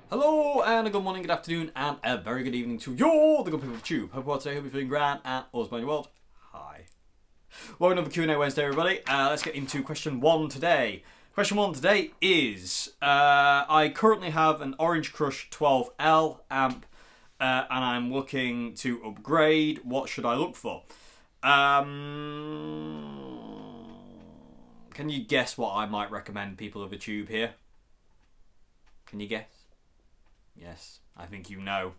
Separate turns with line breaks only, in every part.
Hello and a good morning, good afternoon, and a very good evening to you, the good people of the tube. Hope you're today, hope you're feeling grand, and all's well in your world. Hi. Welcome to the Q&A Wednesday, everybody. Let's get into question one today. Question one today is, I currently have an Orange Crush 12L amp, and I'm looking to upgrade. What should I look for? Can you guess what I might recommend people of the tube here? Can you guess? Yes, I think you know.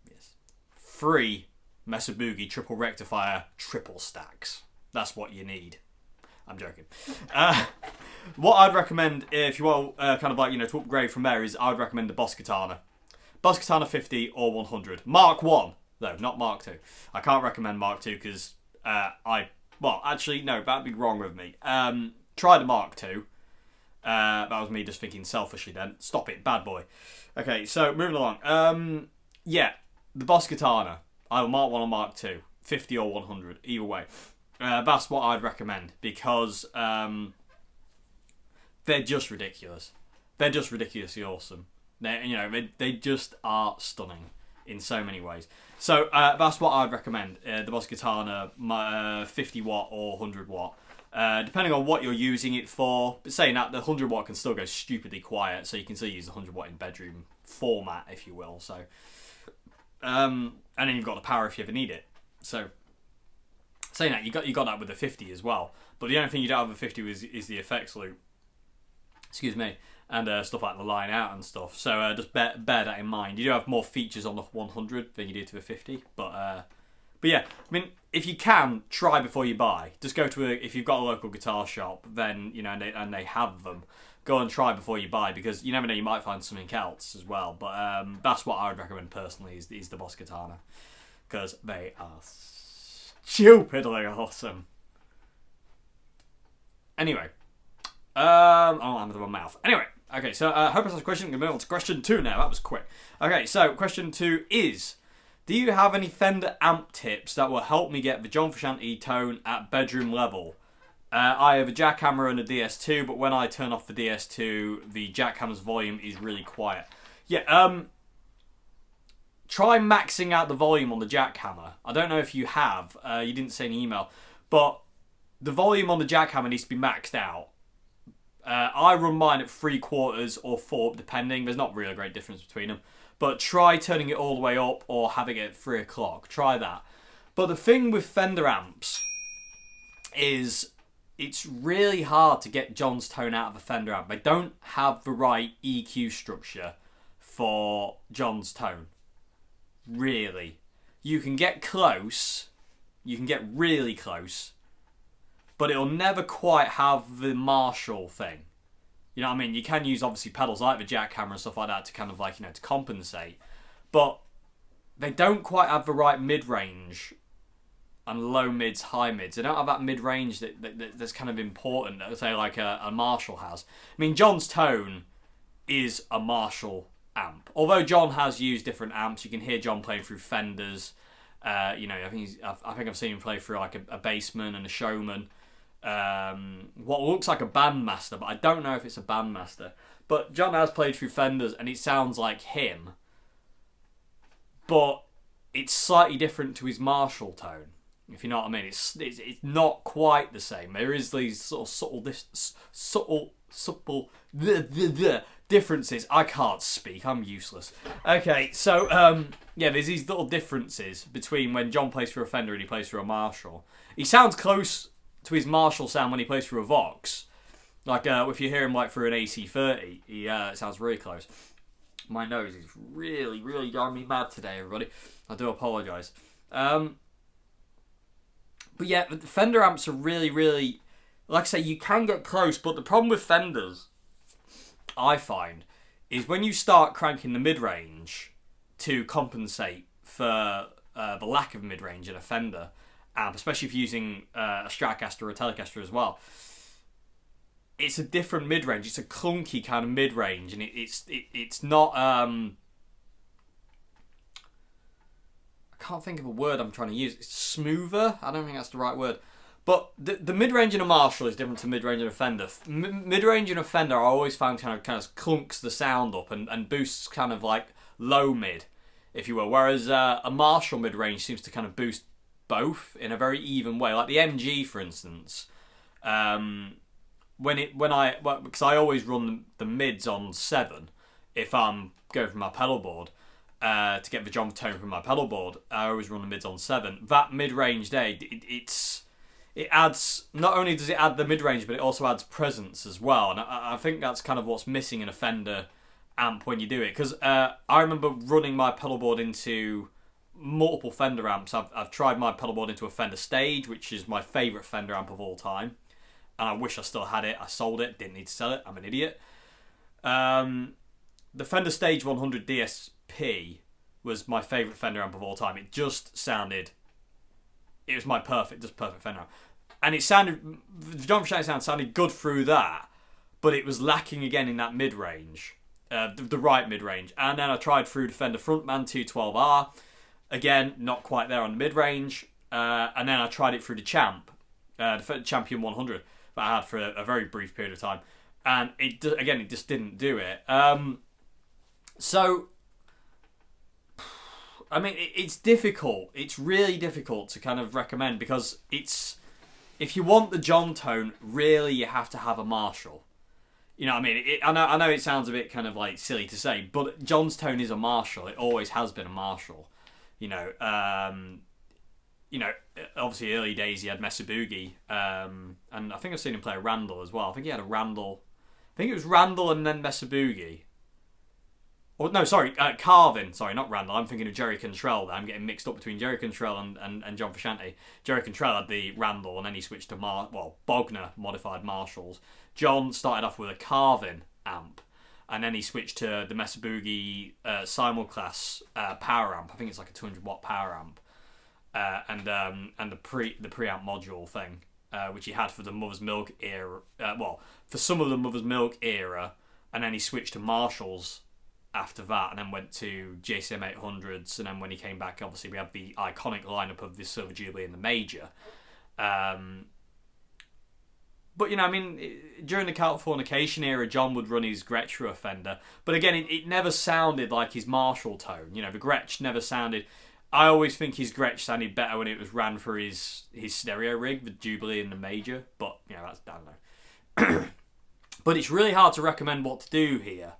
Yes. 3 Mesa Boogie triple rectifier triple stacks. That's what you need. I'm joking. What I'd recommend if you want kind of like, to upgrade from there is I would recommend the Boss Katana. Boss Katana 50 or 100. Mark 1, though, not Mark 2. I can't recommend Mark 2 because well, actually, no, that'd be wrong with me. Try the Mark 2. That was me just thinking selfishly then. Stop it, bad boy. Okay, so moving along. Yeah, the Boss Katana. Either Mark 1 or Mark 2. 50 or 100, either way. That's what I'd recommend because they're just ridiculous. They're just ridiculously awesome. They just are stunning in so many ways. So that's what I'd recommend. The Boss Katana, 50 watt or 100 watt. Depending on what you're using it for. But saying that, the 100 watt can still go stupidly quiet, so you can still use the 100 watt in bedroom format, if you will. So, and then you've got the power if you ever need it. So, saying that, you got that with the 50 as well. But the only thing you don't have with the 50 is the effects loop. Excuse me. And stuff like the line out and stuff. So just bear that in mind. You do have more features on the 100 than you do to the 50, but yeah, I mean, if you can, try before you buy. Just go to if you've got a local guitar shop, then, and they have them, go and try before you buy, because you never know, you might find something else as well. But that's what I would recommend personally, is the Boss Katana. Because they are stupidly awesome. Anyway. I'm with my mouth. Anyway, okay, so I hope that's a question. I'm going to move on to question 2 now. That was quick. Okay, so question 2 is, do you have any Fender amp tips that will help me get the John Frusciante tone at bedroom level? I have a jackhammer and a DS2, but when I turn off the DS2, the jackhammer's volume is really quiet. Yeah, try maxing out the volume on the jackhammer. I don't know if you have. You didn't say in the email, but the volume on the jackhammer needs to be maxed out. I run mine at 3/4 or 4, depending. There's not really a great difference between them. But try turning it all the way up or having it at 3 o'clock. Try that. But the thing with Fender amps is it's really hard to get John's tone out of a Fender amp. They don't have the right EQ structure for John's tone. Really. You can get close. You can get really close. But it'll never quite have the Marshall thing. You know what I mean? You can use, obviously, pedals like the jackhammer and stuff like that to kind of like, to compensate. But they don't quite have the right mid-range and low mids, high mids. They don't have that mid-range that's kind of important, that, say, like a Marshall has. I mean, John's tone is a Marshall amp. Although John has used different amps, you can hear John playing through Fenders. I think I've seen him play through like a Bassman and a Showman. What looks like a Bandmaster, but I don't know if it's a Bandmaster. But John has played through Fenders, and it sounds like him, but it's slightly different to his Marshall tone, if you know what I mean. It's not quite the same. There is these sort of subtle differences. I can't speak. I'm useless. Okay, so yeah, there's these little differences between when John plays through a Fender and he plays through a Marshall. He sounds close to his Marshall sound when he plays through a Vox. Like, if you hear him like through an AC30, it sounds really close. My nose is really, really driving me mad today, everybody. I do apologise. But yeah, the Fender amps are really, really... Like I say, you can get close, but the problem with Fenders, I find, is when you start cranking the mid-range to compensate for the lack of mid-range in a Fender amp, especially if you're using a Stratocaster or a Telecaster as well, it's a different mid-range. It's a clunky kind of mid-range, and it's not... I can't think of a word I'm trying to use. It's smoother? I don't think that's the right word. But the mid-range in a Marshall is different to mid-range in a Fender. Mid-range in a Fender I always found kind of clunks the sound up and boosts kind of like low-mid, if you will. Whereas a Marshall mid-range seems to kind of boost both in a very even way. Like the MG, for instance, because I always run the mids on 7 if I'm going from my pedal board. To get the John tone from my pedal board, I always run the mids on 7. That mid-range day, it adds, not only does it add the mid-range, but it also adds presence as well. And I think that's kind of what's missing in a Fender amp when you do it. Because I remember running my pedal board into multiple Fender amps. I've tried my pedal board into a Fender Stage, which is my favourite Fender amp of all time. And I wish I still had it. I sold it, didn't need to sell it. I'm an idiot. The Fender Stage 100 DSP was my favourite Fender amp of all time. It just sounded... It was my perfect Fender amp. And it sounded... The John Frusciante Sound sounded good through that, but it was lacking again in that mid-range. The right mid-range. And then I tried through the Fender Frontman 212R. Again, not quite there on the mid-range. And then I tried it through the Champ. The Champion 100 that I had for a very brief period of time. And it just didn't do it. So... I mean, it's difficult. It's really difficult to kind of recommend because it's... If you want the John tone, really you have to have a Marshall. You know what I mean? I know it sounds a bit kind of like silly to say, but John's tone is a Marshall. It always has been a Marshall. Obviously early days he had Mesa Boogie, and I think I've seen him play a Randall as well. I think he had a Randall. I think it was Randall and then Mesa Boogie. Carvin. Sorry, not Randall. I'm thinking of Jerry Cantrell. I'm getting mixed up between Jerry Cantrell and John Frusciante. Jerry Cantrell had the Randall, and then he switched to Bogner modified Marshalls. John started off with a Carvin amp, and then he switched to the Mesa Boogie Simulclass power amp. I think it's like a 200-watt power amp, and the preamp module thing, which he had for the Mother's Milk era. For some of the Mother's Milk era, and then he switched to Marshalls after that, and then went to JCM 800s, and then when he came back, obviously we have the iconic lineup of the Silver Jubilee and the Major. But during the Californication era, John would run his Gretsch through a Fender, but again, it never sounded like his Marshall tone. The Gretsch never sounded... I always think his Gretsch sounded better when it was ran for his stereo rig, the Jubilee and the Major, but that's I don't know. But it's really hard to recommend what to do here,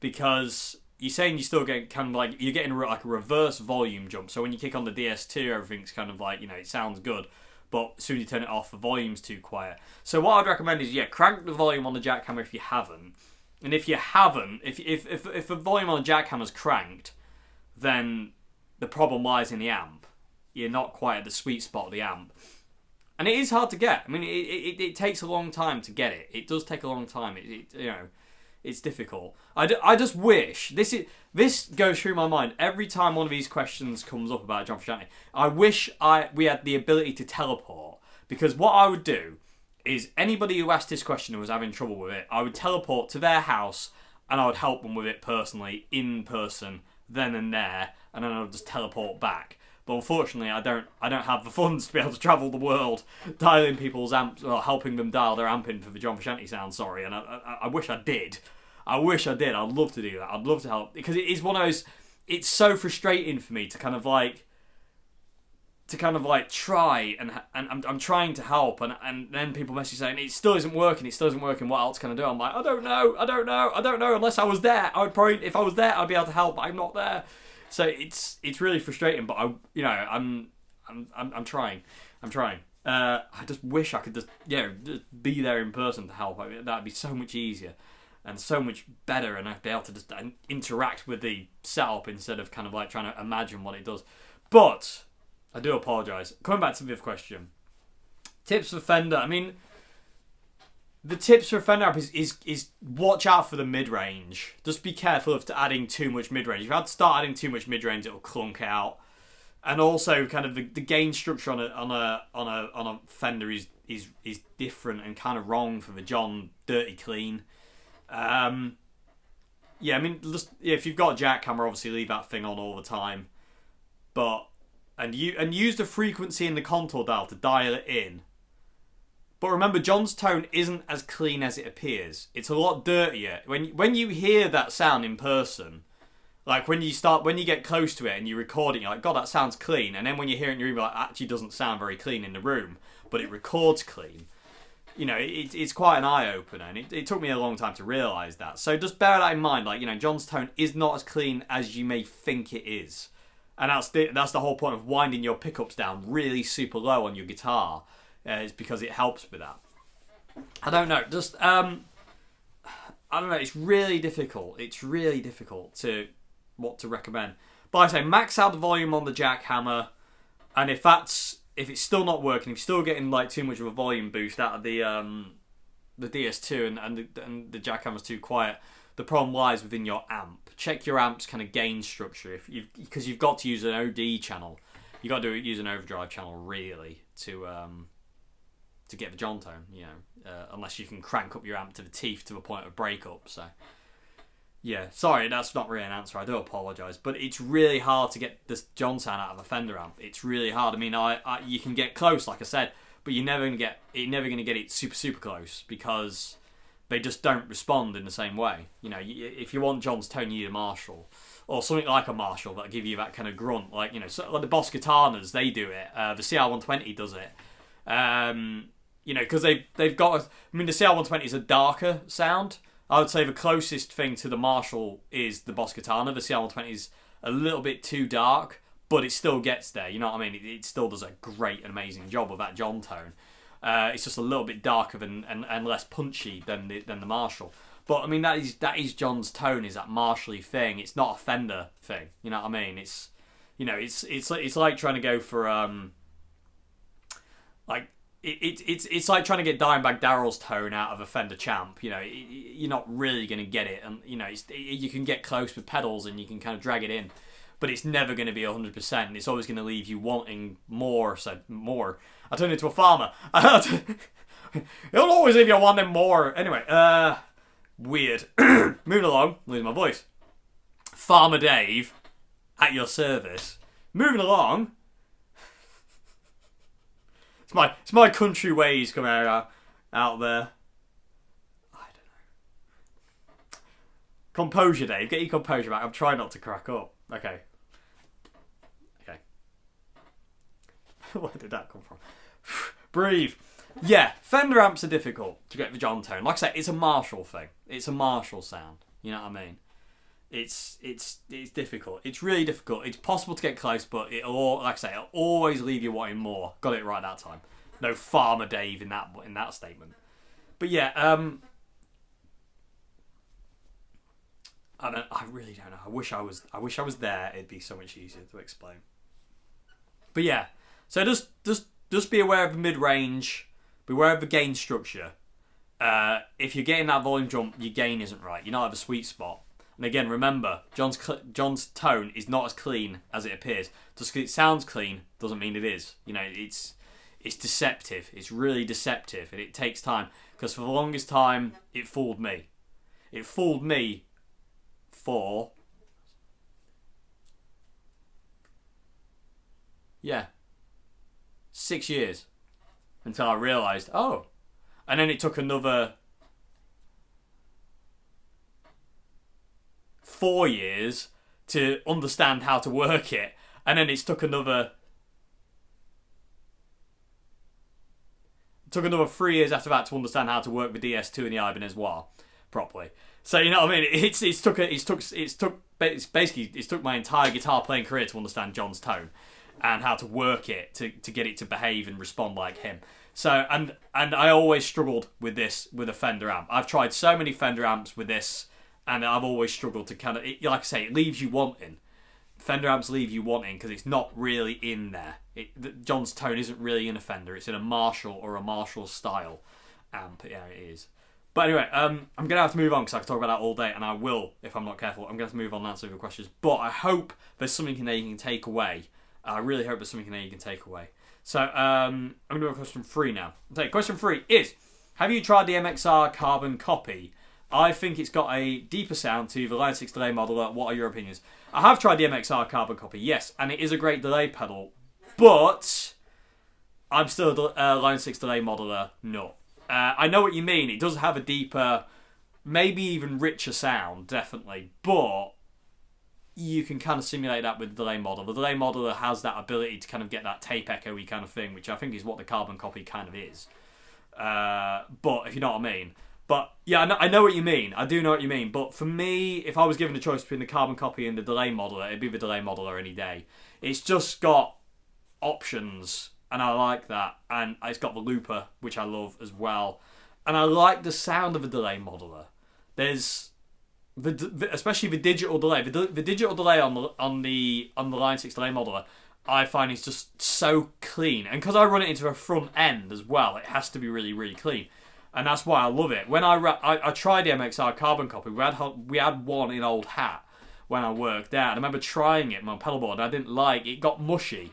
because you're saying you're still getting kind of like, you're getting like a reverse volume jump. So when you kick on the DS2, everything's kind of like, it sounds good, but as soon as you turn it off, the volume's too quiet. So what I'd recommend is, crank the volume on the jackhammer if you haven't. And if you haven't, if the volume on the jackhammer's cranked, then the problem lies in the amp. You're not quite at the sweet spot of the amp. And it is hard to get. I mean, it takes a long time to get it. It does take a long time. It's difficult. I just wish... This goes through my mind every time one of these questions comes up about John Frusciante. I wish we had the ability to teleport. Because what I would do is, anybody who asked this question and was having trouble with it, I would teleport to their house and I would help them with it personally, in person, then and there, and then I would just teleport back. But unfortunately, I don't have the funds to be able to travel the world dialing people's amps, or helping them dial their amp in for the John Frusciante Sound. Sorry, and I wish I did. I'd love to do that. I'd love to help, because it is one of those. It's so frustrating for me to kind of like try and I'm trying to help, and then people message saying it still isn't working. What else can I do? I'm like, I don't know. Unless I was there, I would probably, if I was there, I'd be able to help. But I'm not there. So it's really frustrating, but I'm trying. I just wish I could just be there in person to help. I mean, that'd be so much easier and so much better, and I'd be able to just interact with the setup instead of kind of like trying to imagine what it does. But I do apologise. Coming back to the fifth question, tips for Fender. I mean, the tips for a Fender amp is watch out for the mid range. Just be careful of adding too much mid range. If you had to start adding too much mid range, it'll clunk out. And also, kind of the gain structure on a Fender is different and kind of wrong for the John Dirty Clean. Yeah, I mean, if you've got a jackhammer, obviously leave that thing on all the time. And use the frequency in the contour dial to dial it in. But remember, John's tone isn't as clean as it appears. It's a lot dirtier. When you hear that sound in person, like when you get close to it and you record it, you're like, God, that sounds clean. And then when you hear it in your room, you're like, actually doesn't sound very clean in the room, but it records clean. You know, it's quite an eye-opener, and it took me a long time to realise that. So just bear that in mind, like, you know, John's tone is not as clean as you may think it is. And that's the whole point of winding your pickups down really super low on your guitar. Is because it helps with that. I don't know. Just I don't know. It's really difficult. It's really difficult to what to recommend. But I say max out the volume on the jackhammer, and if it's still not working, if you're still getting like too much of a volume boost out of the DS2 and the jackhammer's too quiet, the problem lies within your amp. Check your amp's kind of gain structure because you've got to use an OD channel. You got to use an overdrive channel really to get the John tone, you know, unless you can crank up your amp to the teeth to the point of breakup. So, yeah, sorry, that's not really an answer. I do apologise, but it's really hard to get this John sound out of a Fender amp. It's really hard. I mean, you can get close, like I said, but you're never gonna get it super close because they just don't respond in the same way. You know, if you want John's tone, you need a Marshall or something like a Marshall that'll give you that kind of grunt, like, you know, so, like the Boss Katanas, they do it. The CR120 does it. You know, because they've got... I mean, the CR120 is a darker sound. I would say the closest thing to the Marshall is the Boss Katana. The CR120 is a little bit too dark, but it still gets there. You know what I mean? It still does a great and amazing job of that John tone. It's just a little bit darker and less punchy than the Marshall. But, I mean, that is John's tone, is that Marshall-y thing. It's not a Fender thing. You know what I mean? It's... You know, it's like trying to go for... like... It's like trying to get Dimebag Darrell's tone out of a Fender Champ. You know, you're not really going to get it, and you know, you can get close with pedals and you can kind of drag it in, but it's never going to be 100%. It's always going to leave you wanting more. So more. I turned into a farmer. It'll always leave you wanting more. Anyway, weird. Moving along, losing my voice. Farmer Dave, at your service. Moving along. It's my country ways coming out there. I don't know. Composure, Dave. Get your composure back. I'm trying not to crack up. Okay. Where did that come from? Breathe. Yeah, Fender amps are difficult to get the John tone. Like I say, it's a Marshall thing. It's a Marshall sound. You know what I mean? It's difficult. It's really difficult. It's possible to get close, but it'll always leave you wanting more. Got it right that time. No Farmer Dave in that statement. But yeah, I really don't know. I wish I was there. It'd be so much easier to explain. But yeah, so just be aware of the mid range. Be aware of the gain structure. If you're getting that volume jump, your gain isn't right. You're not at the sweet spot. And again, remember, John's tone is not as clean as it appears. Just because it sounds clean doesn't mean it is. You know, it's deceptive. It's really deceptive, and it takes time. Because for the longest time, it fooled me. It fooled me for 6 years until I realised, oh, and then it took another 4 years to understand how to work it, and then it took another 3 years after that to understand how to work the DS2 and the Ibanez Wah properly. So you know what I mean? It's took my entire guitar playing career to understand John's tone and how to work it to get it to behave and respond like him. So and I always struggled with this with a Fender amp. I've tried so many Fender amps with this, and I've always struggled to kind of, like I say, it leaves you wanting. Fender amps leave you wanting because it's not really in there. John's tone isn't really in a Fender. It's in a Marshall or a Marshall style amp. Yeah, it is. But anyway, I'm going to have to move on because I could talk about that all day, and I will if I'm not careful. I'm going to have to move on and answer your questions. But I hope there's something in there you can take away. I really hope there's something in there you can take away. So I'm going to do question 3 now. Okay, question 3 is, have you tried the MXR carbon copy? I think it's got a deeper sound to the Line 6 delay modeler. What are your opinions? I have tried the MXR carbon copy, yes, and it is a great delay pedal, but I'm still a Line 6 delay modeler, no. I know what you mean. It does have a deeper, maybe even richer sound, definitely, but you can kind of simulate that with the delay modeler. The delay modeler has that ability to kind of get that tape echo-y kind of thing, which I think is what the carbon copy kind of is. But if you know what I mean. But yeah, I know what you mean. I do know what you mean. But for me, if I was given a choice between the carbon copy and the delay modeler, it'd be the delay modeler any day. It's just got options, and I like that. And it's got the looper, which I love as well. And I like the sound of a delay modeler. There's especially the digital delay. The digital delay on the Line 6 delay modeler, I find is just so clean. And because I run it into a front end as well, it has to be really, really clean. And that's why I love it. When I tried the MXR carbon copy, we had one in Old Hat when I worked there. And I remember trying it on my pedal board, and I didn't like it. It got mushy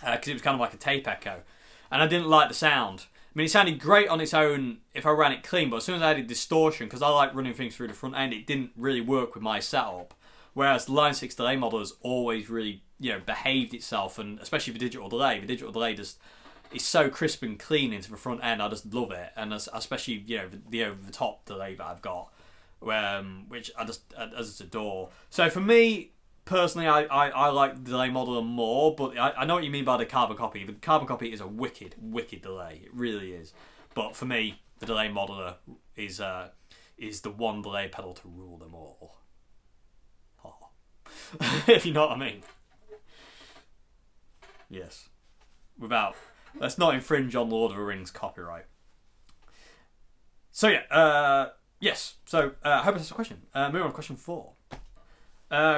because it was kind of like a tape echo, and I didn't like the sound. I mean, it sounded great on its own if I ran it clean, but as soon as I added distortion, because I like running things through the front end, it didn't really work with my setup. Whereas the Line 6 delay model has always really, behaved itself, and especially the digital delay. The digital delay just is so crisp and clean into the front end. I just love it, and especially the over the top delay that I've got, which I just adore. So for me personally, I like the delay modeler more, but I know what you mean by the carbon copy. The carbon copy is a wicked delay. It really is. But for me, the delay modeler is the one delay pedal to rule them all. Oh. If you know what I mean. Yes. Let's not infringe on Lord of the Rings copyright. So yeah, yes. So I hope that's a question. Moving on to question 4.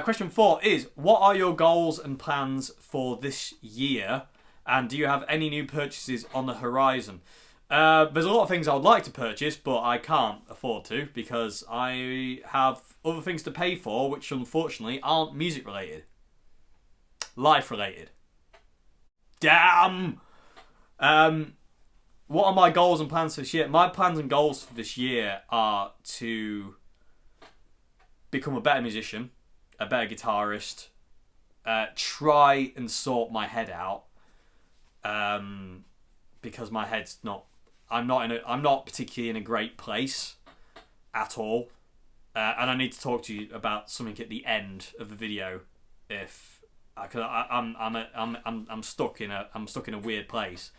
Question 4 is, what are your goals and plans for this year? And do you have any new purchases on the horizon? There's a lot of things I would like to purchase, but I can't afford to because I have other things to pay for, which unfortunately aren't music related. Life related. Damn! What are my goals and plans for this year? My plans and goals for this year are to become a better musician, a better guitarist, try and sort my head out, because my head's not. I'm not particularly in a great place at all, and I need to talk to you about something at the end of the video. Because I'm stuck in a weird place,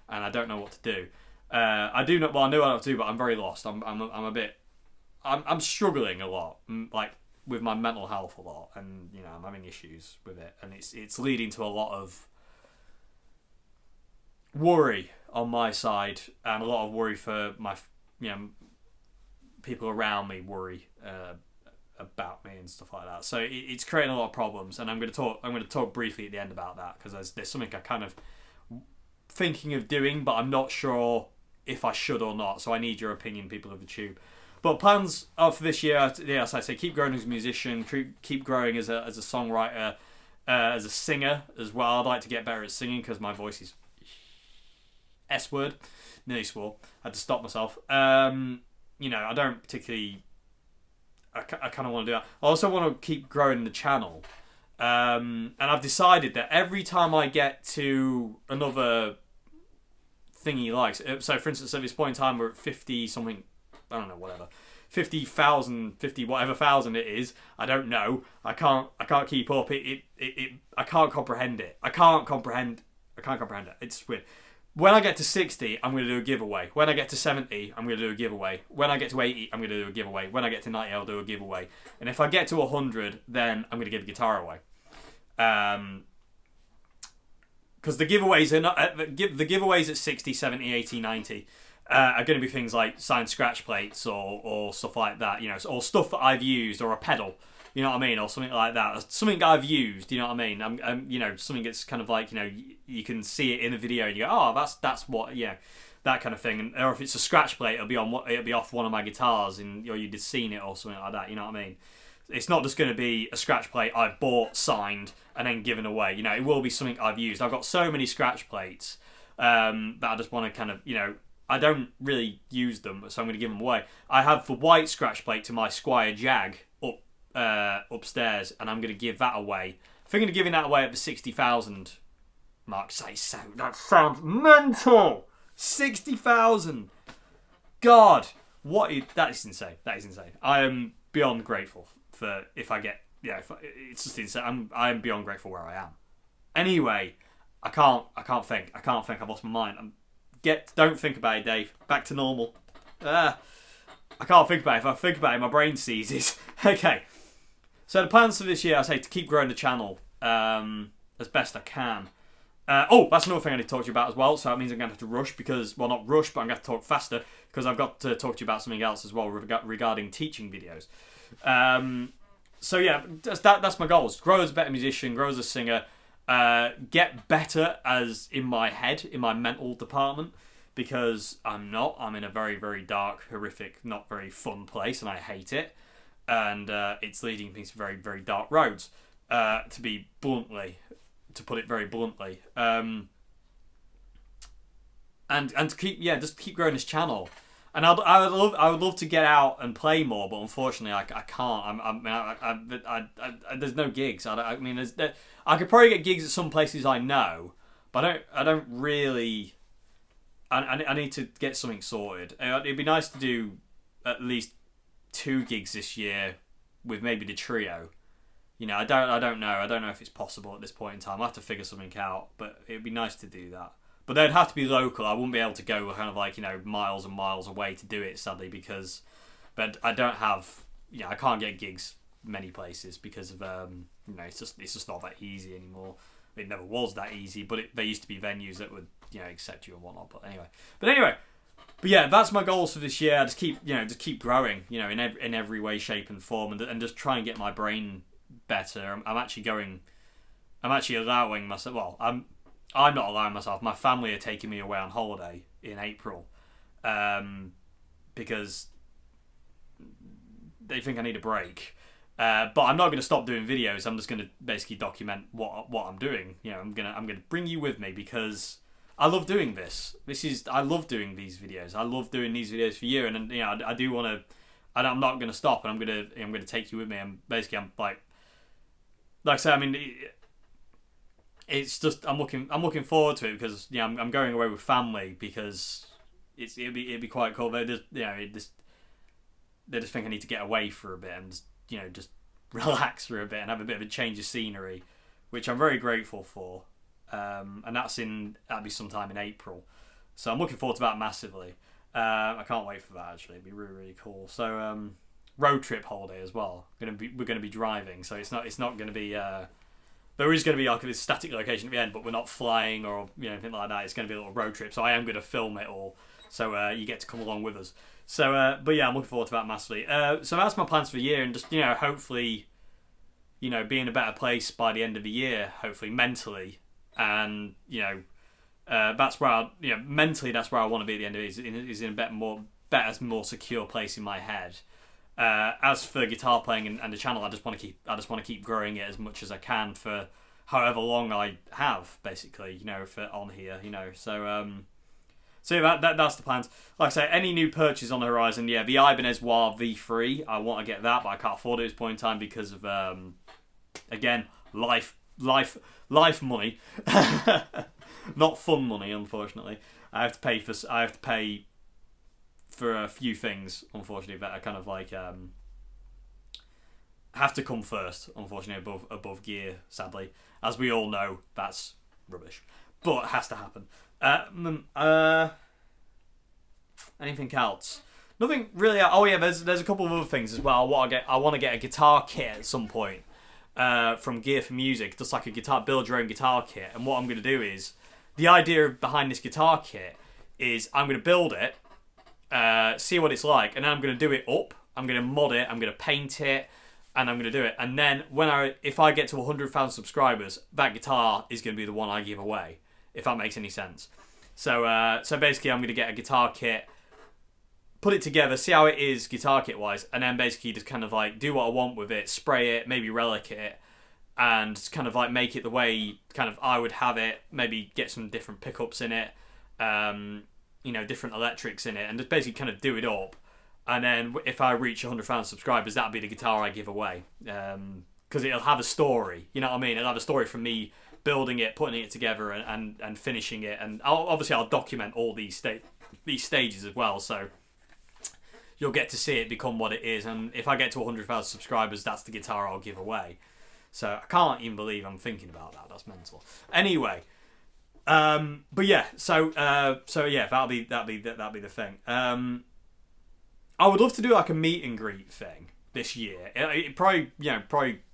and I don't know what to do. I do know. Well, I know what to do, but I'm very lost. I'm struggling a lot, like with my mental health a lot, and I'm having issues with it, and it's leading to a lot of worry on my side, and a lot of worry for my people around me worry about me and stuff like that. So it's creating a lot of problems, and I'm going to talk briefly at the end about that, because there's something I kind of thinking of doing, but I'm not sure if I should or not. So I need your opinion, people of the tube. But plans for this year, as I say, keep growing as a musician, keep growing as a songwriter, as a singer as well. I'd like to get better at singing because my voice is S-word, nearly swore. I had to stop myself. I don't particularly. I kind of want to do that. I also want to keep growing the channel, and I've decided that every time I get to another thing he likes. So, for instance, at this point in time, we're at 50 something. I don't know, whatever. 50,000, 50 whatever thousand it is. I don't know. I can't keep up. I can't comprehend it. I can't comprehend it. It's weird. When I get to 60, I'm going to do a giveaway. When I get to 70, I'm going to do a giveaway. When I get to 80, I'm going to do a giveaway. When I get to 90, I'll do a giveaway. And if I get to 100, then I'm going to give the guitar away. Because the giveaways are not the giveaways at 60, 70, 80, 90 are going to be things like signed scratch plates or stuff like that, or stuff that I've used, or a pedal, You know what I mean? Or something like that. Something I've used, you know what I mean? You know, something that's kind of like, you know, you can see it in a video and you go, oh, that's what, yeah, that kind of thing. And, or if it's a scratch plate, it'll be off one of my guitars, and or you'd have seen it or something like that. You know what I mean? It's not just going to be a scratch plate I've bought, signed, and then given away. You know, it will be something I've used. I've got so many scratch plates that I just want to kind of, you know, I don't really use them, so I'm going to give them away. I have the white scratch plate to my Squire Jag upstairs, and I'm going to give that away. I think I'm giving that away at the 60,000 mark. That sounds mental. 60,000. God, that is insane. That is insane. I am beyond grateful for if I get. Yeah, it's just insane. I'm beyond grateful where I am. Anyway, I can't think. I've lost my mind. Don't think about it, Dave. Back to normal. I can't think about it. If I think about it, my brain seizes. Okay. So the plans for this year, I say, to keep growing the channel as best I can. That's another thing I need to talk to you about as well. So that means I'm going to have to rush because, well, not rush, but I'm going to have to talk faster because I've got to talk to you about something else as well regarding teaching videos. So yeah, that's my goals. Grow as a better musician, grow as a singer, get better as in my head, in my mental department, because I'm not. I'm in a very, very dark, horrific, not very fun place, and I hate it. And it's leading me to very, very dark roads, to put it very bluntly. And to keep growing this channel. And I would love to get out and play more, but unfortunately I can't. There's no gigs. I could probably get gigs at some places I know, but I don't really. I need to get something sorted. It'd be nice to do at least 2 gigs this year with maybe the trio. You know, I don't know. I don't know if it's possible at this point in time. I'll have to figure something out, but it'd be nice to do that. But they'd have to be local. I wouldn't be able to go kind of like, you know, miles and miles away to do it, sadly, but I don't have, I can't get gigs many places because of, it's just not that easy anymore. It never was that easy, but there used to be venues that would, accept you and whatnot. But anyway, yeah, that's my goals for this year. Just keep growing, in every way, shape, and form, and just try and get my brain better. I'm actually allowing myself. Well, I'm not allowing myself. My family are taking me away on holiday in April, because they think I need a break. But I'm not going to stop doing videos. I'm just going to basically document what I'm doing. I'm gonna bring you with me because I love doing this. I love doing these videos. I love doing these videos for you, and I do want to. And I'm not going to stop, and I'm going to take you with me. I'm like I say. I mean, it's just I'm looking forward to it because I'm going away with family because it'd be quite cool. They just think I need to get away for a bit and just relax for a bit and have a bit of a change of scenery, which I'm very grateful for. And that'll be sometime in April, so I'm looking forward to that massively. I can't wait for that. Actually, it'd be really, really cool. So road trip holiday as well. We're going to be driving, so it's not going to be. There is going to be like a static location at the end, but we're not flying or anything like that. It's going to be a little road trip, so I am going to film it all. So you get to come along with us. So, but yeah, I'm looking forward to that massively. So that's my plans for the year, and just hopefully, be in a better place by the end of the year. Hopefully, mentally, and that's where mentally that's where I want to be at the end of it. Is in a better, more secure place in my head. As for guitar playing and the channel, I just want to keep growing it as much as I can for however long I have, basically, for on here, So that's the plans. Like I say, any new purchase on the horizon, the Ibanez Wah V3, I want to get that, but I can't afford it at this point in time because of, again, life money. Not fun money, unfortunately. I have to pay for a few things, unfortunately, that are kind of like have to come first, unfortunately, above gear, sadly. As we all know, that's rubbish. But it has to happen. Anything else? Nothing really. Oh yeah, there's a couple of other things as well. I want to get a guitar kit at some point from Gear for Music, just like a guitar, build your own guitar kit. And what I'm going to do is, the idea behind this guitar kit is I'm going to build it, see what it's like, and then I'm going to do it up. I'm going to mod it. I'm going to paint it. and I'm going to do it. And then if I get to 100,000 subscribers, that guitar is going to be the one I give away, if that makes any sense. So basically, I'm going to get a guitar kit, put it together, see how it is guitar kit wise, and then basically just kind of like do what I want with it, spray it, maybe relic it, and kind of like make it the way kind of I would have it. Maybe get some different pickups in it, different electrics in it, and just basically kind of do it up. And then if I reach 100,000 subscribers, that'll be the guitar I give away. Because it'll have a story, you know what I mean? It'll have a story from me building it, putting it together, and finishing it. And I'll document all these stages as well, so you'll get to see it become what it is. And if I get to 100,000 subscribers, that's the guitar I'll give away. So I can't even believe I'm thinking about that. That's mental. Anyway, but yeah, so yeah, that'll be the thing. I would love to do like a meet and greet thing this year. It probably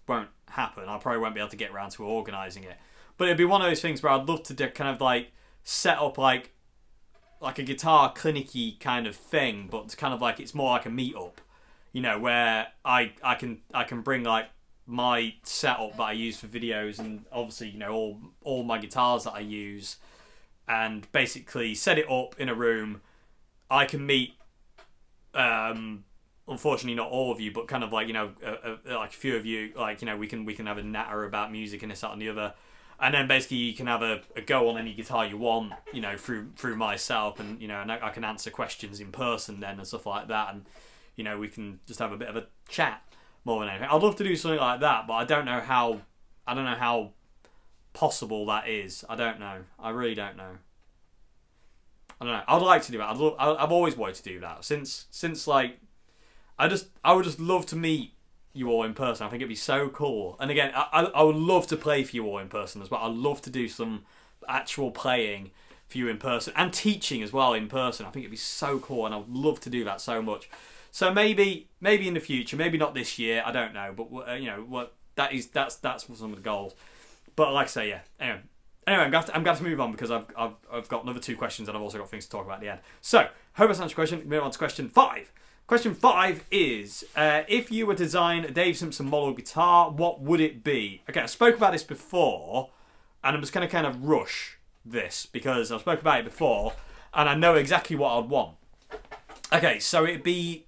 won't happen. I probably won't be able to get around to organising it. But it'd be one of those things where I'd love to kind of like set up like a guitar clinicy kind of thing, but it's kind of like it's more like a meet-up, where I can bring like my setup that I use for videos, and obviously all my guitars that I use, and basically set it up in a room. I can meet unfortunately not all of you, but kind of like like a few of you, like we can have a natter about music and this, that and the other, and then basically you can have a go on any guitar you want, through myself, and and I can answer questions in person then and stuff like that, and we can just have a bit of a chat more than anything. I'd love to do something like that, but I don't know how possible that is. I don't know. I really don't know. I don't know. I'd like to do that. I've always wanted to do that since like I would just love to meet you all in person. I think it'd be so cool. And again, I would love to play for you all in person as well. I'd love to do some actual playing for you in person and teaching as well in person. I think it'd be so cool, and I would love to do that so much. So maybe in the future, maybe not this year. I don't know, but that's some of the goals. But like I say, yeah. Anyway, I'm going to move on because I've got another 2 questions, and I've also got things to talk about at the end. So, hope that's answered your question. Move on to question 5. Question 5 is, if you were to design a Dave Simpson model guitar, what would it be? Okay, I spoke about this before, and I'm just going to kind of rush this because I spoke about it before, and I know exactly what I'd want. Okay, so it'd be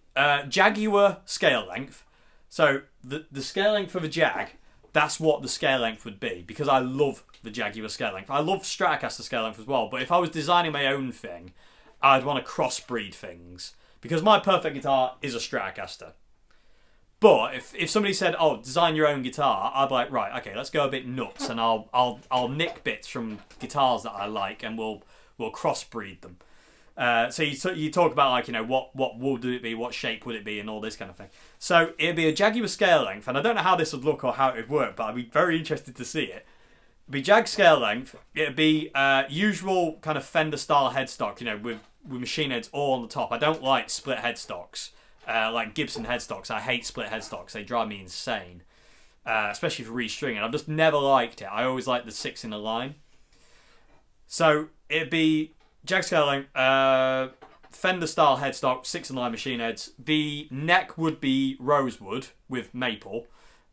Jaguar scale length. So the scale length for the Jag, that's what the scale length would be, because I love the Jaguar scale length. I love Stratocaster scale length as well, but if I was designing my own thing, I'd want to crossbreed things, because my perfect guitar is a Stratocaster. But if somebody said, "Oh, design your own guitar," I'd be like, right, okay, let's go a bit nuts, and I'll nick bits from guitars that I like, and we'll crossbreed them. So you talk about like what would it be, what shape would it be, and all this kind of thing. So it'd be a Jaguar scale length, and I don't know how this would look or how it would work, but I'd be very interested to see it. It'd be Jag scale length. It'd be usual kind of Fender style headstock, with machine heads all on the top. I don't like split headstocks, like Gibson headstocks. I hate split headstocks. They drive me insane, especially for restringing. I've just never liked it. I always like the 6 in a line. So it'd be Jag scale length, Fender style headstock, 6 in line machine heads. The neck would be rosewood with maple,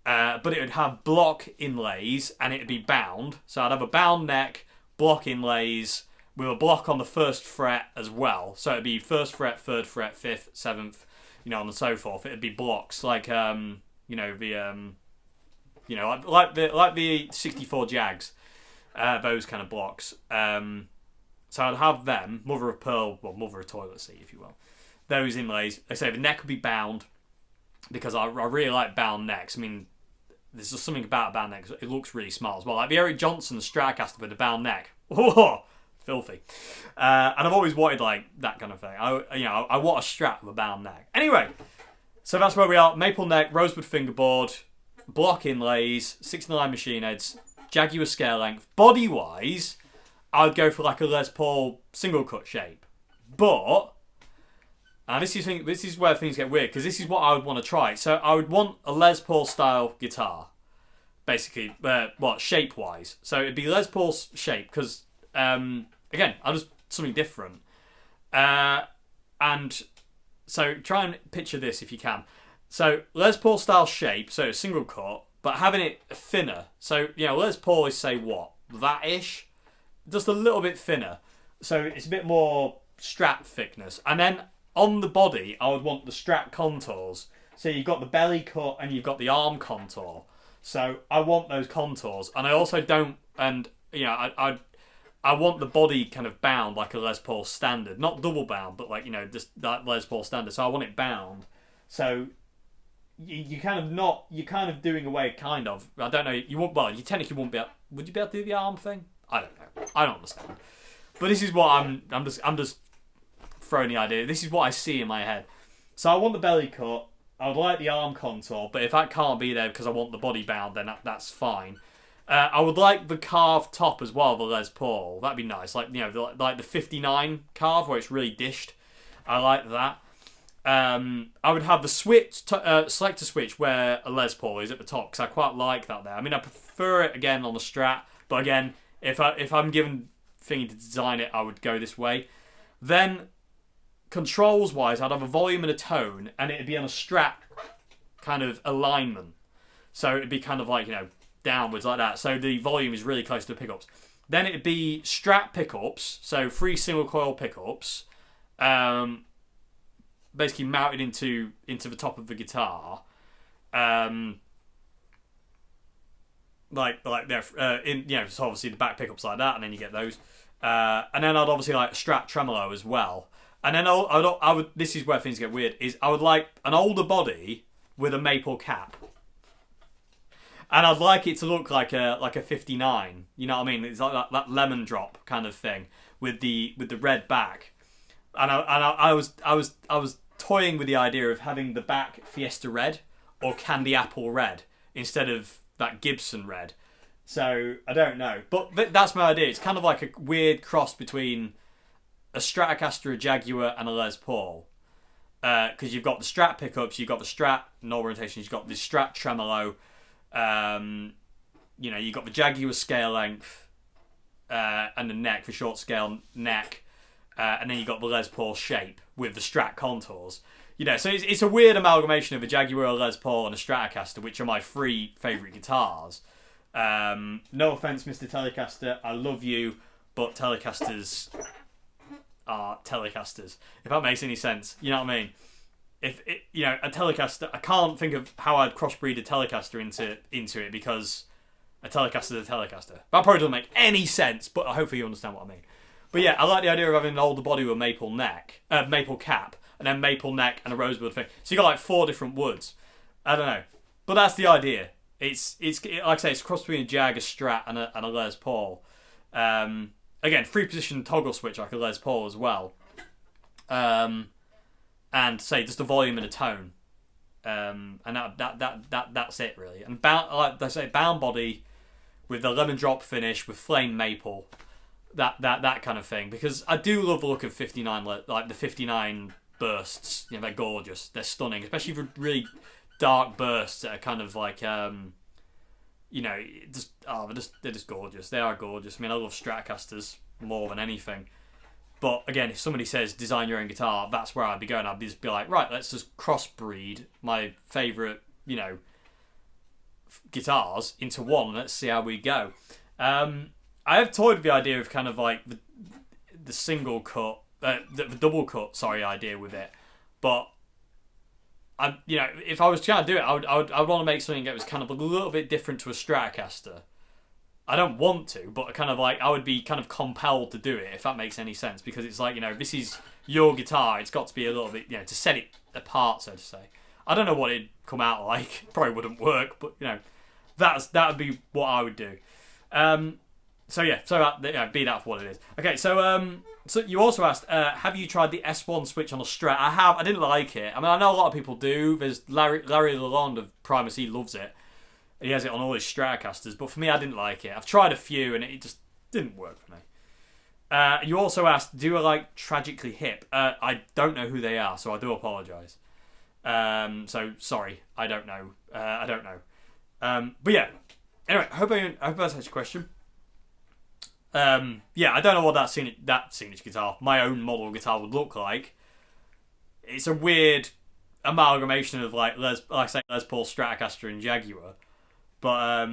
but it would have block inlays, and it'd be bound. So I'd have a bound neck, block inlays, with a block on the 1st fret as well. So it'd be 1st fret, 3rd fret, 5th, 7th, and so forth. It'd be blocks like like the 64 Jags, those kind of blocks. So I'd have them, mother of pearl, well, mother of toilet seat, if you will. Those inlays. Like I say, the neck would be bound, because I really like bound necks. I mean, there's just something about a bound neck. It looks really smart as well. Like the Eric Johnson Stratocaster with a bound neck. Oh, filthy. And I've always wanted like that kind of thing. I want a Strat with a bound neck. Anyway, so that's where we are. Maple neck, rosewood fingerboard, block inlays, 6-in-line machine heads, Jaguar scale length. Body-wise, I'd go for like a Les Paul single cut shape. But, and this is where things get weird, because this is what I would want to try. So I would want a Les Paul style guitar, basically, shape-wise. So it'd be Les Paul's shape, because, again, I just something different. And so try and picture this if you can. So Les Paul style shape, so single cut, but having it thinner. So Les Paul is say what, that ish, just a little bit thinner. So it's a bit more Strat thickness, and then on the body I would want the Strat contours. So you've got the belly cut and you've got the arm contour. So I want those contours, and I also don't, and I want the body kind of bound like a Les Paul standard, not double bound, but like just that Les Paul standard. So I want it bound. So you're kind of doing away, kind of. I don't know. You technically wouldn't be able. Would you be able to do the arm thing? I don't know. I don't understand. But this is what I'm just throwing the idea. This is what I see in my head. So I want the belly cut. I would like the arm contour, but if that can't be there because I want the body bound, then that's fine. I would like the carved top as well, the Les Paul. That'd be nice, like like the 59 carve where it's really dished. I like that. I would have the selector switch where a Les Paul is at the top because I quite like that there. I mean, I prefer it again on the Strat, but again, if I'm given thingy to design it, I would go this way. Then controls wise, I'd have a volume and a tone, and it'd be on a Strat kind of alignment. So it'd be kind of like downwards like that. So the volume is really close to the pickups. Then it'd be Strat pickups, so 3 single coil pickups. Basically mounted into the top of the guitar, like they're so obviously the back pickups like that, and then you get those, and then I'd obviously like Strat tremolo as well, and then I would. This is where things get weird. Is I would like an older body with a maple cap, and I'd like it to look like a 59. You know what I mean? It's like that lemon drop kind of thing with the red back. And I was toying with the idea of having the back Fiesta red or Candy Apple red instead of that Gibson red. So I don't know, but that's my idea. It's kind of like a weird cross between a Stratocaster, a Jaguar, and a Les Paul. Because you've got the Strat pickups, you've got the Strat knob orientation, you've got the Strat tremolo. You've got the Jaguar scale length and the neck for short scale neck. And then you got the Les Paul shape with the Strat contours. So it's a weird amalgamation of a Jaguar, a Les Paul, and a Stratocaster, which are my 3 favourite guitars. No offence, Mr. Telecaster, I love you, but Telecasters are Telecasters. If that makes any sense, you know what I mean? If a Telecaster, I can't think of how I'd crossbreed a Telecaster into it because a Telecaster is a Telecaster. That probably doesn't make any sense, but hopefully you understand what I mean. But yeah, I like the idea of having an older body with a maple cap, and then maple neck and a rosewood thing. So you got like 4 different woods. I don't know, but that's the idea. It's like I say, it's a cross between a Jag, a Strat, and a Les Paul. Again, 3-position toggle switch like a Les Paul as well. And say just a volume and a tone. And that's it really. And like I say, bound body with the lemon drop finish with flame maple. That kind of thing, because I do love the look of 59, like the 59 bursts. They're gorgeous, they're stunning, especially for really dark bursts that are kind of like they're just gorgeous. They are gorgeous. I mean, I love Stratocasters more than anything, but again, if somebody says design your own guitar, that's where I'd be going. I'd just be like, right, let's just crossbreed my favourite guitars into one, and let's see how we go. I have toyed with the idea of kind of like the single cut, the double cut, idea with it. But if I was trying to do it, I would want to make something that was kind of a little bit different to a Stratocaster. I don't want to, but kind of like I would be kind of compelled to do it, if that makes any sense, because it's like this is your guitar. It's got to be a little bit to set it apart, so to say. I don't know what it'd come out like. Probably wouldn't work, but that would be what I would do. So yeah, be that for what it is. Okay, so you also asked, have you tried the S1 switch on a Strat? I have. I didn't like it. I mean, I know a lot of people do. There's Larry Lalonde of Primacy loves it. He has it on all his Stratocasters, but for me, I didn't like it. I've tried a few, and it just didn't work for me. You also asked, do I like Tragically Hip? I don't know who they are, so I do apologise. So sorry, I don't know. But yeah. Anyway, I hope that's your question. I don't know what that signature guitar, my own model guitar, would look like. It's a weird amalgamation of like Les Paul, Stratocaster, and Jaguar. But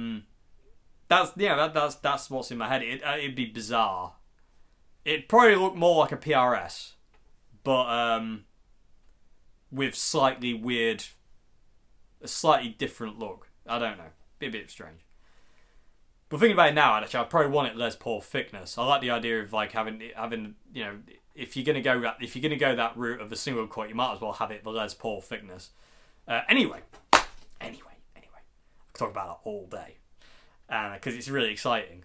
that's what's in my head. It'd be bizarre. It'd probably look more like a PRS, but with a slightly different look. I don't know. Be a bit strange. But thinking about it now, actually, I probably want it Les Paul thickness. I like the idea of like having if you're gonna go that route of a single cut, you might as well have it the Les Paul thickness. Anyway, I could talk about that all day, because it's really exciting.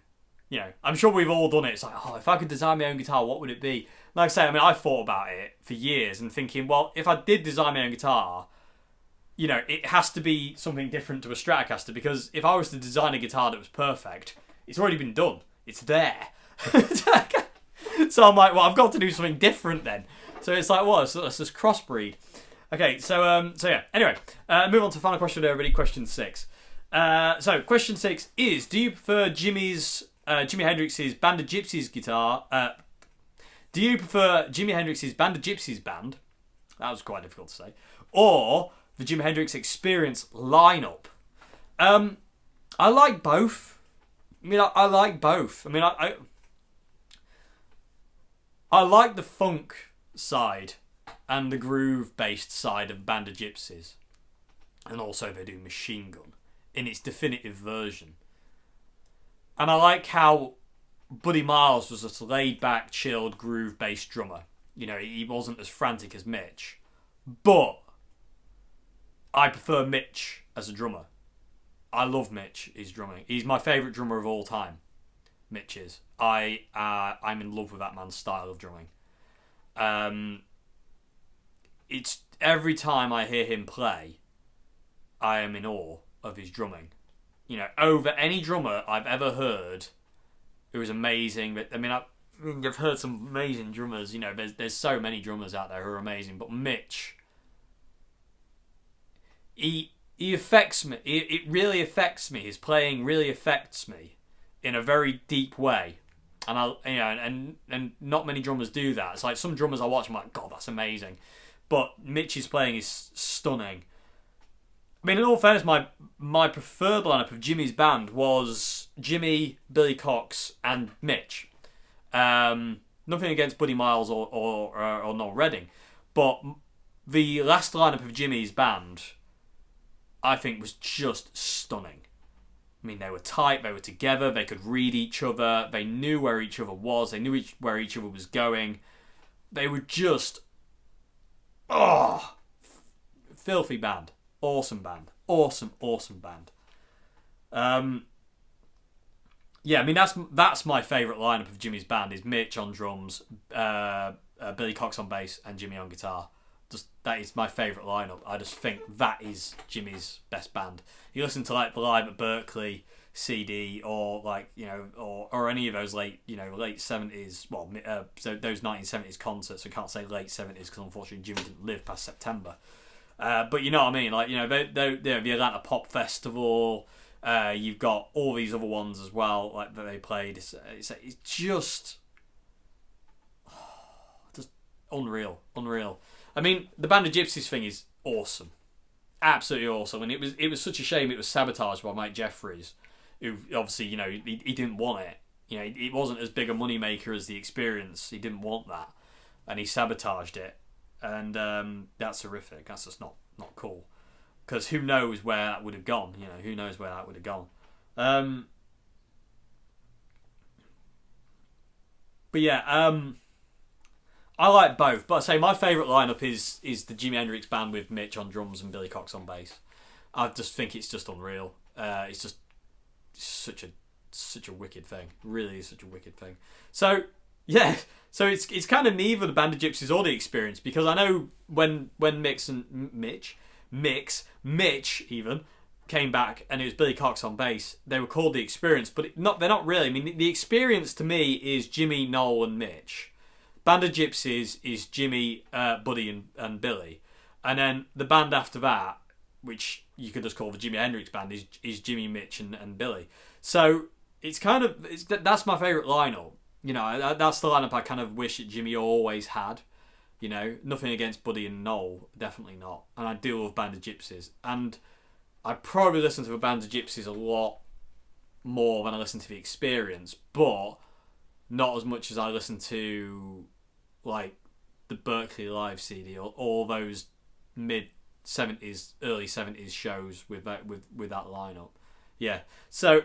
I'm sure we've all done it. It's like, oh, if I could design my own guitar, what would it be? Like I say, I've thought about it for years and thinking, well, if I did design my own guitar, it has to be something different to a Stratocaster, because if I was to design a guitar that was perfect, it's already been done. It's there. So I'm like, well, I've got to do something different then. So it's like, well, let's just crossbreed. Okay, so yeah. Anyway, move on to the final question, everybody. Question 6. So question 6 is: do you prefer Jimi Hendrix's Band of Gypsies guitar? Do you prefer Jimi Hendrix's Band of Gypsies band? That was quite difficult to say. Or the Jimi Hendrix Experience lineup? I like both. I like both. I like the funk side and the groove-based side of Band of Gypsies. And also they do Machine Gun in its definitive version. And I like how Buddy Miles was a laid-back, chilled, groove-based drummer. He wasn't as frantic as Mitch. But I prefer Mitch as a drummer. I love Mitch, his drumming. He's my favourite drummer of all time. Mitch is. I'm in love with that man's style of drumming. It's every time I hear him play, I am in awe of his drumming. Over any drummer I've ever heard, it was amazing. But I've heard some amazing drummers. There's so many drummers out there who are amazing, but Mitch, he affects me. It really affects me. His playing really affects me in a very deep way, and not many drummers do that. It's like some drummers I watch, I'm like, God, that's amazing, but Mitch's playing is stunning. In all fairness, my preferred lineup of Jimmy's band was Jimi, Billy Cox, and Mitch. Nothing against Buddy Miles or Noel Redding, but the last lineup of Jimmy's band, I think, was just stunning. They were tight, they were together, they could read each other, they knew where each other was, they knew where each other was going. They were just, filthy band. Awesome band. Awesome band. That's my favourite lineup of Jimmy's band, is Mitch on drums, Billy Cox on bass, and Jimi on guitar. That is my favourite lineup. I just think that is Jimmy's best band. You listen to like the Live at Berkeley CD, or or any of those late 70s, so those 1970s concerts. I can't say late 70s because unfortunately Jimmy didn't live past September. But you know what I mean? The Atlanta Pop Festival. You've got all these other ones as well, like that they played. It's just unreal. The Band of Gypsies thing is awesome, absolutely awesome, and it was such a shame it was sabotaged by Mike Jeffries, who obviously he didn't want it. It wasn't as big a moneymaker as the Experience. He didn't want that, and he sabotaged it, and that's horrific. That's just not cool, because who knows where that would have gone? Who knows where that would have gone? But yeah. I like both, but I say my favourite lineup is the Jimi Hendrix band with Mitch on drums and Billy Cox on bass. I just think it's just unreal. It's just such a wicked thing. It really is such a wicked thing. So yeah, so it's kind of neither the Band of Gypsies or the Experience, because I know when Mitch even came back and it was Billy Cox on bass, they were called the Experience, but they're not really. The Experience to me is Jimmy, Noel, and Mitch. Band of Gypsies is Jimmy, Buddy, and Billy, and then the band after that, which you could just call the Jimi Hendrix band, is Jimmy, Mitch, and Billy. So it's that's my favourite lineup. That's the lineup I kind of wish that Jimmy always had. You know, nothing against Buddy and Noel, definitely not. And I do love Band of Gypsies. And I probably listen to the Band of Gypsies a lot more than I listen to The Experience, but not as much as I listen to, like, the Berkeley Live CD or all those mid-70s, early 70s shows with that lineup. Yeah. So,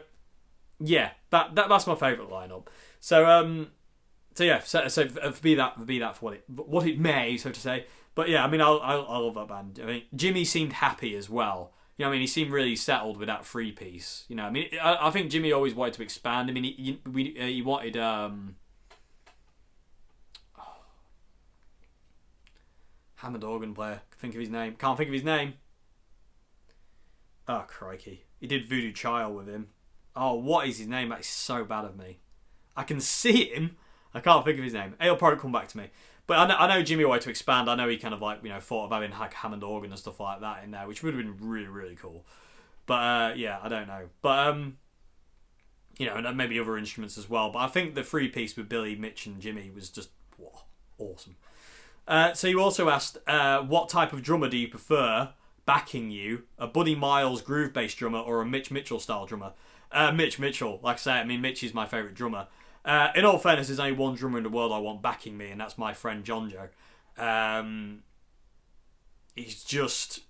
yeah, that's my favourite lineup. So yeah, so be that for what it may, so to say. But yeah, I mean, I love that band. I mean, Jimi seemed happy as well. You know, I mean, he seemed really settled with that 3-piece. You know, I mean, I think Jimi always wanted to expand. I mean, he wanted Hammond organ player. Can't think of his name. Oh, crikey. He did Voodoo Child with him. Oh, what is his name? That is so bad of me. I can see him. I can't think of his name. He'll probably come back to me. But I know Jimi wanted to expand. I know he kind of, like, you know, thought of having Hammond organ and stuff like that in there, which would have been really, really cool. But, yeah, I don't know. But, you know, and maybe other instruments as well. But I think the 3-piece with Billy, Mitch and Jimi was just, whoa, awesome. So you also asked, what type of drummer do you prefer backing you? A Buddy Miles groove-based drummer or a Mitch Mitchell-style drummer? Mitch Mitchell. Like I say, I mean, Mitch is my favourite drummer. In all fairness, there's only one drummer in the world I want backing me, and that's my friend John Joe. He's just...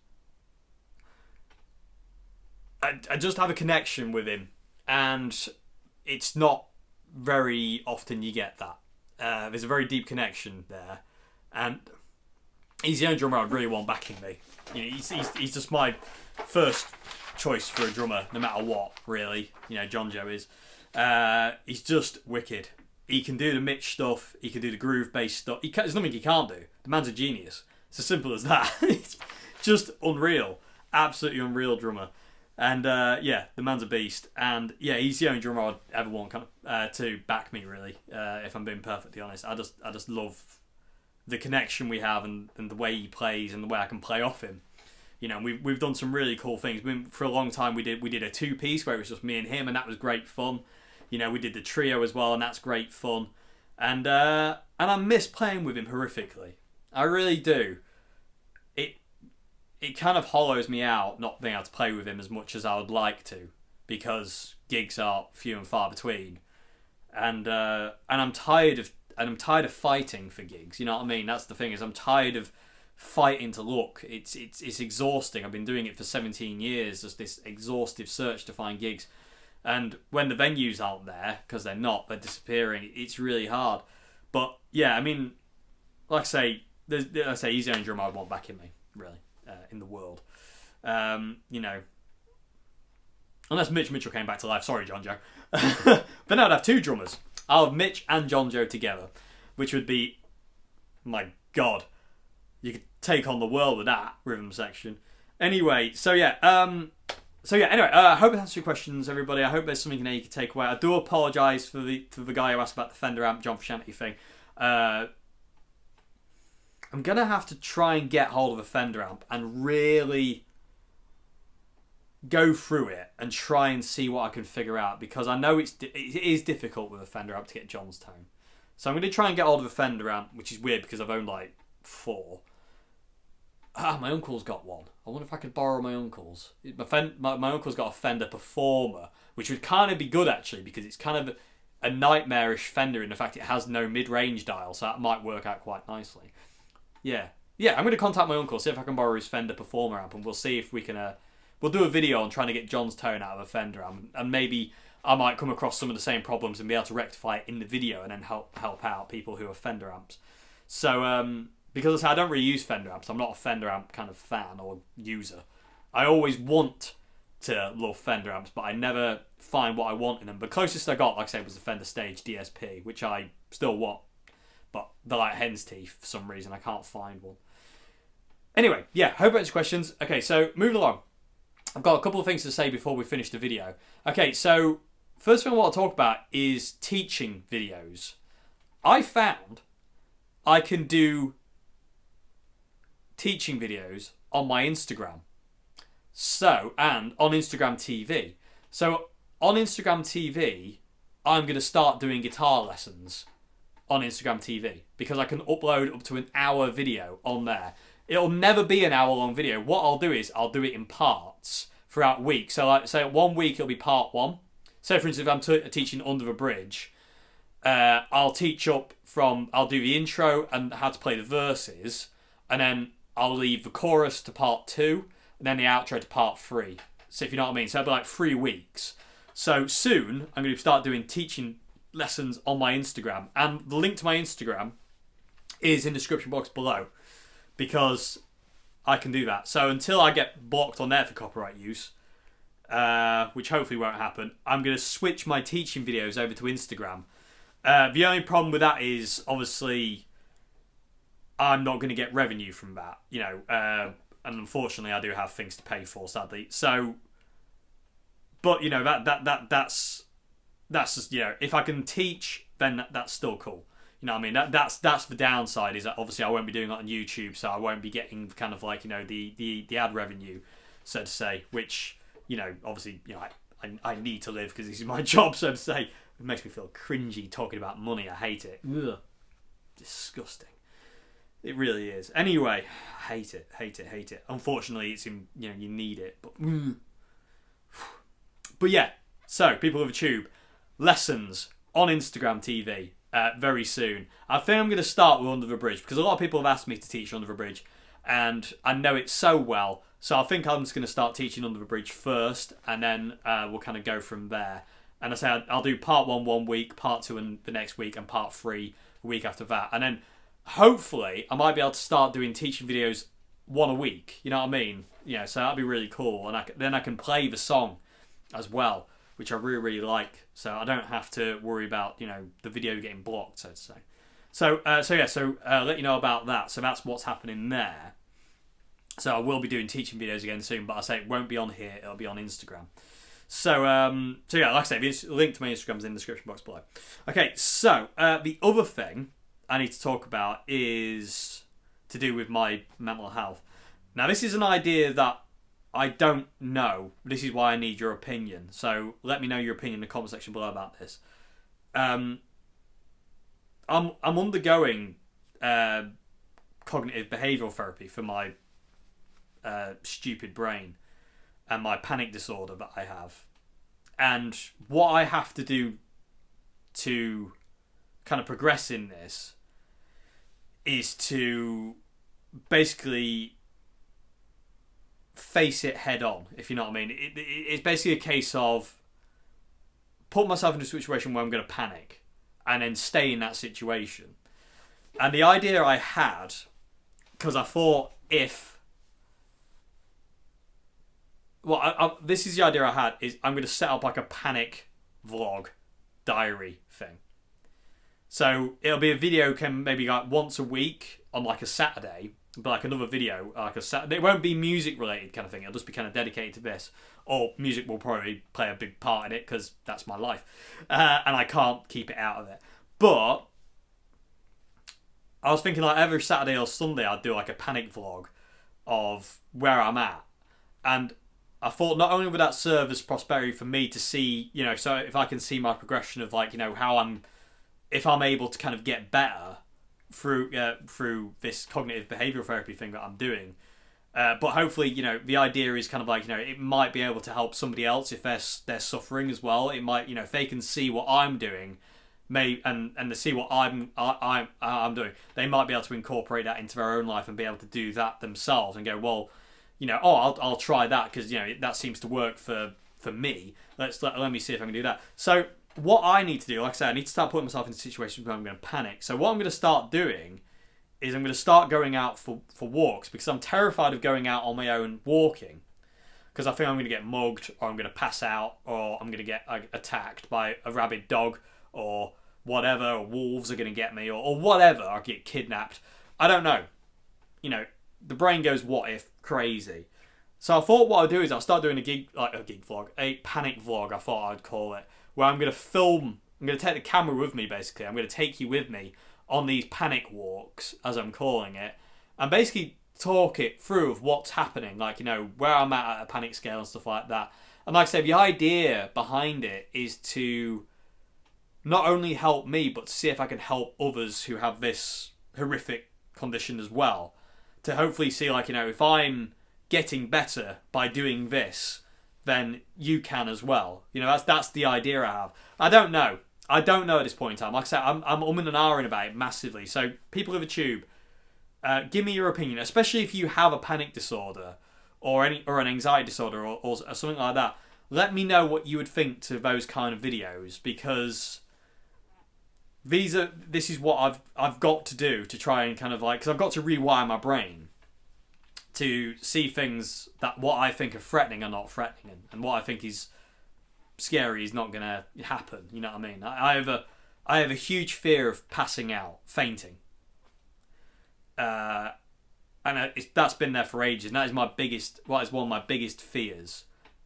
I just have a connection with him, and it's not very often you get that. There's a very deep connection there, and he's the only drummer I'd really want backing me. You know, he's just my first choice for a drummer, no matter what, really. You know, John Joe is. He's just wicked. He can do the Mitch stuff. He can do the groove-based stuff. There's nothing he can't do. The man's a genius. It's as simple as that. It's just unreal. Absolutely unreal drummer. And yeah, the man's a beast. And yeah, he's the only drummer I'd ever want to back me, really. If I'm being perfectly honest, I just love the connection we have and the way he plays and the way I can play off him. You know, we've done some really cool things. For a long time, we did a 2-piece where it was just me and him, and that was great fun. You know, we did the trio as well, and that's great fun. And I miss playing with him horrifically. I really do. It kind of hollows me out not being able to play with him as much as I would like to, because gigs are few and far between, and I'm tired of fighting for gigs. You know what I mean? That's the thing, is I'm tired of fighting to look. It's exhausting. I've been doing it for 17 years, just this exhaustive search to find gigs. And when the venues aren't there, because they're disappearing, it's really hard. But yeah, I mean, like I say, he's the only drummer I'd want back in me, really, in the world. You know, unless Mitch Mitchell came back to life. Sorry, John Joe. But now I'd have 2 drummers. I'll have Mitch and John Joe together, which would be, my God, you could take on the world with that rhythm section. Anyway, anyway, I hope it answers your questions, everybody. I hope there's something in there you can take away. I do apologise for the guy who asked about the Fender amp, John Frusciante thing. I'm going to have to try and get hold of a Fender amp and really go through it and try and see what I can figure out, because I know it is difficult with a Fender amp to get John's tone. So I'm going to try and get hold of a Fender amp, which is weird because I've owned like 4. My uncle's got one. I wonder if I could borrow my uncle's. My uncle's got a Fender Performer, which would kind of be good actually, because it's kind of a nightmarish Fender in the fact it has no mid-range dial, so that might work out quite nicely. Yeah, I'm going to contact my uncle, see if I can borrow his Fender Performer amp, and we'll see if we can... we'll do a video on trying to get John's tone out of a Fender amp, and maybe I might come across some of the same problems and be able to rectify it in the video and then help out people who have Fender amps. So, because I don't really use Fender amps, I'm not a Fender amp kind of fan or user. I always want to love Fender amps, but I never find what I want in them. The closest I got, like I said, was the Fender Stage DSP, which I still want, but they're like hen's teeth for some reason. I can't find one. Anyway, yeah, hope that answers questions. Okay, so moving along. I've got a couple of things to say before we finish the video. Okay, so first thing I want to talk about is teaching videos. I found I can do teaching videos on my Instagram. And on Instagram TV. So on Instagram TV, I'm going to start doing guitar lessons on Instagram TV because I can upload up to an hour video on there. It'll never be an hour long video. What I'll do is I'll do it in parts throughout week. So like say 1 week it'll be part 1. So for instance, if I'm teaching Under the Bridge, I'll do the intro and how to play the verses, and then I'll leave the chorus to part 2, and then the outro to part 3. So if you know what I mean. So it'll be like 3 weeks. So soon I'm going to start doing teaching lessons on my Instagram, and the link to my Instagram is in the description box below, because I can do that. So until I get blocked on there for copyright use, which hopefully won't happen, I'm going to switch my teaching videos over to Instagram. The only problem with that is, obviously, I'm not going to get revenue from that, and unfortunately I do have things to pay for, sadly. So, but, that's just, if I can teach, then that's still cool. You know what I mean? That's the downside, is that obviously I won't be doing it on YouTube, so I won't be getting kind of like, the ad revenue, so to say, which, obviously, I need to live because this is my job, so to say. It makes me feel cringy talking about money. I hate it. Ugh. Disgusting. It really is. Anyway, I hate it. Unfortunately, it's in, you need it. But yeah, so people of the tube, lessons on Instagram TV very soon. I think I'm going to start with Under the Bridge because a lot of people have asked me to teach Under the Bridge, and I know it so well. So I think I'm just going to start teaching Under the Bridge first, and then we'll kind of go from there. And I say I'll do part 1 1 week, part 2 in the next week, and part 3 the week after that. And then hopefully I might be able to start doing teaching videos 1 a week. You know what I mean? So that'd be really cool. And then I can play the song as well, which I really, really like. So I don't have to worry about, the video getting blocked, so to say. So let you know about that. So that's what's happening there. So I will be doing teaching videos again soon, but I say it won't be on here. It'll be on Instagram. So yeah, like I say, the link to my Instagram is in the description box below. Okay, so the other thing I need to talk about is to do with my mental health. Now, this is an idea that I don't know. This is why I need your opinion. So let me know your opinion in the comment section below about this. I'm undergoing cognitive behavioural therapy for my stupid brain and my panic disorder that I have. And what I have to do to kind of progress in this is to basically face it head on, if you know what I mean. It's basically a case of put myself in a situation where I'm going to panic and then stay in that situation. And the idea I had, because I thought this is the idea I had, is I'm going to set up like a panic vlog diary thing. So it'll be a video, maybe like once a week on like a Saturday, but like another video, like a Saturday. It won't be music related kind of thing. It'll just be kind of dedicated to this. Or music will probably play a big part in it because that's my life. And I can't keep it out of it. But I was thinking like every Saturday or Sunday I'd do like a panic vlog of where I'm at. And I thought not only would that serve as prosperity for me to see, so if I can see my progression of like, how if I'm able to kind of get better through this cognitive behavioural therapy thing that I'm doing, but hopefully, the idea is kind of like, it might be able to help somebody else if they're suffering as well. It might, if they can see what I'm doing, and they see what I'm doing, they might be able to incorporate that into their own life and be able to do that themselves and go, well, I'll try that because that seems to work for me. Let me see if I can do that. So what I need to do, like I said, I need to start putting myself in situations where I'm going to panic. So what I'm going to start doing is I'm going to start going out for walks, because I'm terrified of going out on my own walking, because I think I'm going to get mugged, or I'm going to pass out, or I'm going to get attacked by a rabid dog or whatever, or wolves are going to get me, or whatever. I'll get kidnapped. I don't know. The brain goes what if crazy. So I thought what I'd do is I'll start doing a panic vlog, I thought I'd call it, where I'm going to film, I'm going to take the camera with me basically, I'm going to take you with me on these panic walks, as I'm calling it, and basically talk it through of what's happening, like, where I'm at a panic scale and stuff like that. And like I say, the idea behind it is to not only help me, but to see if I can help others who have this horrific condition as well. To hopefully see, like, if I'm getting better by doing this, then you can as well. That's the idea I have. I don't know at this point in time. Like I said, I'm umming and ahhing about it massively. So people of the tube, give me your opinion, especially if you have a panic disorder or an anxiety disorder or something like that. Let me know what you would think to those kind of videos, because this is what I've got to do to try and kind of like, because I've got to rewire my brain to see things that what I think are threatening are not threatening, and what I think is scary is not going to happen. You know what I mean? I have a huge fear of passing out, fainting, and that's been there for ages. And that is one of my biggest fears,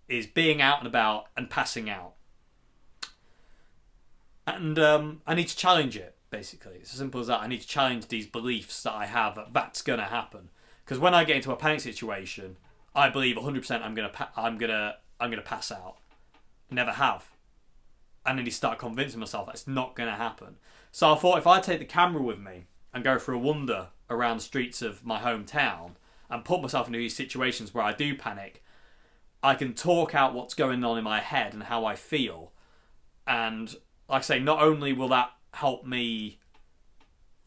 is being out and about and passing out. And I need to challenge it. Basically, it's as simple as that. I need to challenge these beliefs that I have that's going to happen. Because when I get into a panic situation, I believe 100% I'm gonna pass out. Never have. And then you start convincing myself that it's not gonna happen. So I thought, if I take the camera with me and go for a wander around the streets of my hometown and put myself into these situations where I do panic, I can talk out what's going on in my head and how I feel. And like I say, not only will that help me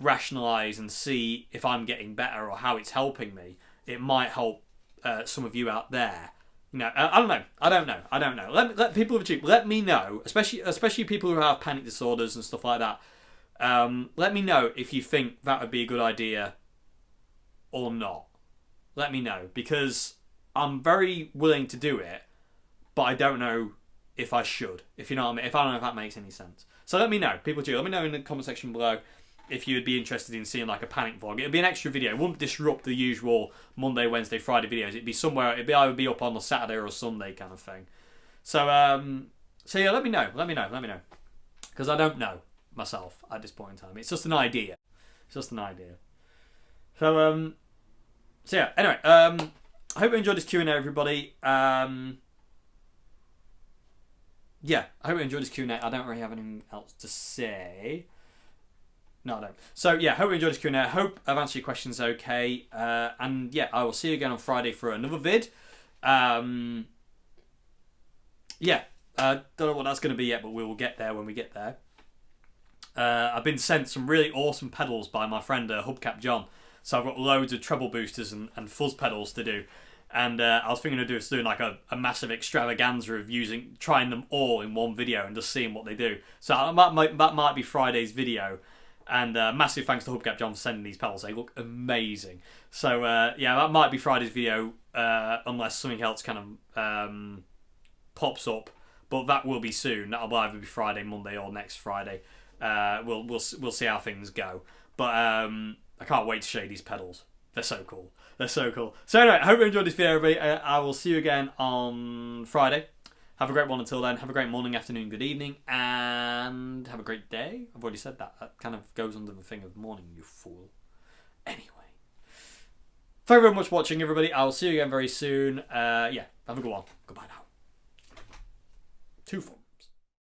rationalize and see if I'm getting better or how it's helping me, it might help some of you out there. I don't know. Let people of the tube, let me know, especially people who have panic disorders and stuff like that. Let me know if you think that would be a good idea or not. Let me know, because I'm very willing to do it, but I don't know if I should. If you know what I mean. If I don't know if that makes any sense. So let me know, people too. Let me know in the comment section below if you would be interested in seeing like a panic vlog. It'd be an extra video. It wouldn't disrupt the usual Monday, Wednesday, Friday videos. It'd be somewhere. It'd either be up on a Saturday or a Sunday kind of thing. So yeah, let me know. Because I don't know myself at this point in time. It's just an idea. So yeah. Anyway, I hope you enjoyed this Q&A, everybody. Yeah, I hope you enjoyed this Q&A. I don't really have anything else to say. No, I don't. So yeah, hope you enjoyed this Q&A. I hope I've answered your questions okay. And yeah, I will see you again on Friday for another vid. Yeah, don't know what that's going to be yet, but we will get there when we get there. I've been sent some really awesome pedals by my friend Hubcap John. So I've got loads of treble boosters and fuzz pedals to do. And I was thinking of doing like a massive extravaganza of trying them all in one video and just seeing what they do. So that might be Friday's video. And massive thanks to Hubcap John for sending these pedals. They look amazing. So yeah, that might be Friday's video, unless something else kind of pops up. But that will be soon. That'll either be Friday, Monday, or next Friday. We'll see how things go. But I can't wait to show you these pedals. They're so cool. So anyway, I hope you enjoyed this video, everybody. I will see you again on Friday. Have a great one until then. Have a great morning, afternoon, good evening, and have a great day. I've already said that. That kind of goes under the thing of morning, you fool. Anyway. Thank you very much for watching, everybody. I will see you again very soon. Yeah, have a good one. Goodbye now. Too fun.